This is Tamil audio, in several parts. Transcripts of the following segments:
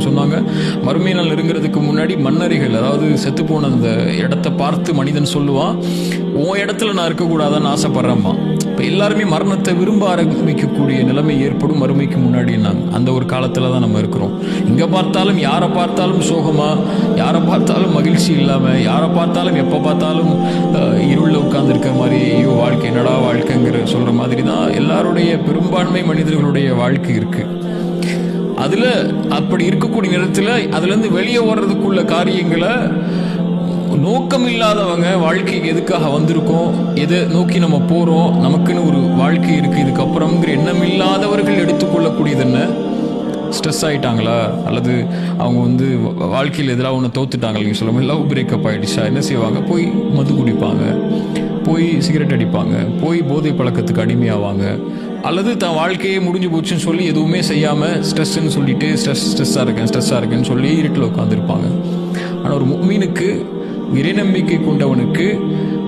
சொன்னாங்க, மறுமை நாள் நெருங்கிறதுக்கு முன்னாடி மன்னரிகள், அதாவது செத்து போன அந்த இடத்தை பார்த்து மனிதன் சொல்லுவான், உன் இடத்துல நான் இருக்கக்கூடாதான்னு ஆசைப்படுறேம்மா. இப்போ எல்லாருமே மரணத்தை விரும்ப ஆரம்பிக்கக்கூடிய நிலைமை ஏற்படும் மறுமைக்கு முன்னாடி. அந்த ஒரு காலத்தில் தான் நம்ம இருக்கிறோம். இங்கே பார்த்தாலும் யாரை பார்த்தாலும் சோகமா, யாரை பார்த்தாலும் மகிழ்ச்சி இல்லாமல், யாரை பார்த்தாலும் எப்போ பார்த்தாலும் இருளில் உட்கார்ந்துருக்கிற மாதிரி, ஐயோ வாழ்க்கை என்னடா வாழ்க்கைங்கிற சொல்கிற மாதிரி தான் எல்லாருடைய பெரும்பான்மை மனிதர்களுடைய வாழ்க்கை இருக்குது. அதில் அப்படி இருக்கக்கூடிய நேரத்தில் அதுலேருந்து வெளியே வர்றதுக்குள்ள காரியங்களை நோக்கம் இல்லாதவங்க, வாழ்க்கைக்கு எதுக்காக வந்திருக்கோம், எதை நோக்கி நம்ம போகிறோம், நமக்குன்னு ஒரு வாழ்க்கை இருக்குது இதுக்கப்புறம்ங்கிற எண்ணம் இல்லாதவர்கள் எடுத்துக்கொள்ளக்கூடியது என்ன, ஸ்ட்ரெஸ் ஆகிட்டாங்களா, அல்லது அவங்க வாழ்க்கையில் எதிராக ஒன்று தோத்துட்டாங்க, நீங்கள் சொல்ல மாதிரி லவ் பிரேக்கப் ஆகிடுச்சா, என்ன செய்வாங்க, போய் மது குடிப்பாங்க, போய் சிகரெட் அடிப்பாங்க, போய் போதை பழக்கத்துக்கு அடிமையாவாங்க, அல்லது தான் வாழ்க்கையே முடிஞ்சு போச்சுன்னு சொல்லி எதுவுமே செய்யாமல் ஸ்ட்ரெஸ்ன்னு சொல்லிட்டு ஸ்ட்ரெஸ்ஸாக இருக்கேன்னு சொல்லி இருட்டில் உட்காந்துருப்பாங்க. ஆனால் ஒரு முஃமினுக்கு, இறை நம்பிக்கை கொண்டவனுக்கு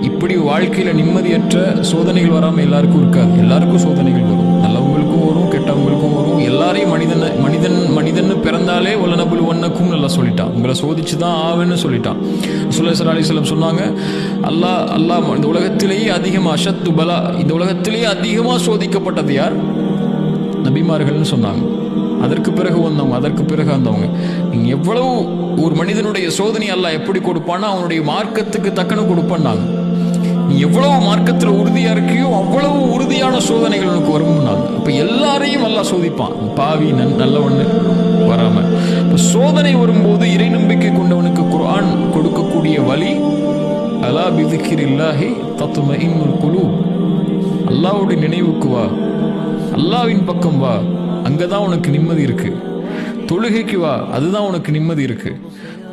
இப்படி வாழ்க்கையில் நிம்மதியற்ற சோதனைகள் வராமல் எல்லாருக்கும் இருக்காது. எல்லாருக்கும் சோதனைகள் வரும், நல்லவங்களுக்கும் வரும், கெட்டவங்களுக்கும் வரும். எல்லாரையும் மனிதன் பிறந்தாலே வல்லனபுல் ஒன்னக்கும் நல்லா சொல்லிட்டான், உங்களை சோதிச்சு தான் ஆவேன்னு சொல்லிட்டான். ஸல்லல்லாஹு அலைஹி வஸல்லம் சொன்னாங்க, அல்லாஹ் இந்த உலகத்திலேயே அதிகமாக அஷத்து பலா, இந்த உலகத்திலேயே அதிகமாக சோதிக்கப்பட்டது யார்? நபிமார்கள்னு சொன்னாங்க. அதற்கு பிறகு வந்தவங்க. நீங்கள் எவ்வளவு ஒரு மனிதனுடைய சோதனை அல்லாஹ் எப்படி கொடுப்பான்னா அவனுடைய மார்க்கத்துக்கு தக்கன கொடுப்பான்னாங்க. நீ எவ்வளவு மார்க்கத்தில் உறுதியாக இருக்கியோ அவ்வளவு உறுதியான சோதனைகள் உனக்கு வரும்னாங்க. அப்போ எல்லாரையும் அல்லாஹ் சோதிப்பான், பாவி நல்லவன்னு வராமல். இப்போ சோதனை வரும்போது இறை நம்பிக்கை கொண்டவனுக்கு குர்ஆன் கொடுக்கக்கூடிய வழி, அலா பிதிக்ரில்லாஹி தத்மஇன்னுல் குலூப், அல்லாஹ்வுடைய நினைவுக்கு வா, அல்லாஹ்வின் பக்கம் வா, அங்கதான் உனக்கு நிம்மதி இருக்கு. தொழுகைக்கு வா, அதுதான் உனக்கு நிம்மதி இருக்கு.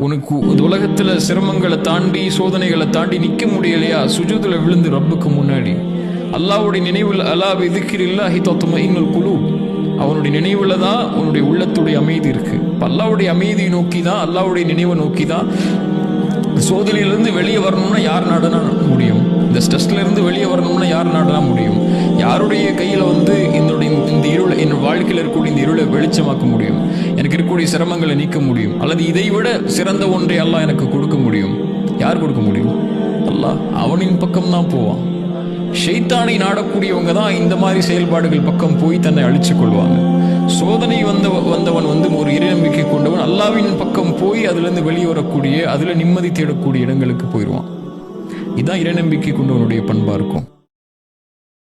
உனக்கு உலகத்துல சிரமங்களை தாண்டி சோதனைகளை தாண்டி நிற்க முடியலையா, சுஜூதுல விழுந்து ரப்புக்கு முன்னாடி அல்லாஹ்வுடைய நினைவில், அலா பிதிக்ரில்லாஹி தத்மஇன்னுல் குலூப், அவனுடைய நினைவுல தான் உன்னுடைய உள்ளத்துடைய அமைதி இருக்கு. அல்லாஹ்வுடைய அமைதியை நோக்கி தான், அல்லாஹ்வுடைய நினைவை நோக்கி தான் சோதனையிலிருந்து வெளியே வரணும்னா யார் நாடுனா முடியும்? இந்த ஸ்ட்ரெஸ்ல இருந்து வெளியே வரணும்னா யார் நாடுனா முடியும்? யாருடைய கையில் இந்த இருளை, என் வாழ்க்கையில் இருக்கக்கூடிய இந்த இருளை வெளிச்சமாக்க முடியும்? எனக்கு இருக்கக்கூடிய சிரமங்களை நீக்க முடியும்? அல்லது இதை விட சிறந்த ஒன்றை அல்லாஹ் எனக்கு கொடுக்க முடியும்? யார் கொடுக்க முடியும்? அல்லாஹ். அவனின் பக்கம் தான் போவான். ஷைத்தானை நாடக்கூடியவங்க தான் இந்த மாதிரி செயல்பாடுகள் பக்கம் போய் தன்னை அழிச்சு கொள்வாங்க. சோதனை வந்தவன் ஒரு இறை நம்பிக்கை கொண்டவன் அல்லாஹ்வின் பக்கம் போய் அதுலேருந்து வெளியே வரக்கூடிய, அதில் நிம்மதி தேடக்கூடிய இடங்களுக்கு போயிடுவான். இதுதான் இறை நம்பிக்கை கொண்டவனுடைய பண்பா இருக்கும்.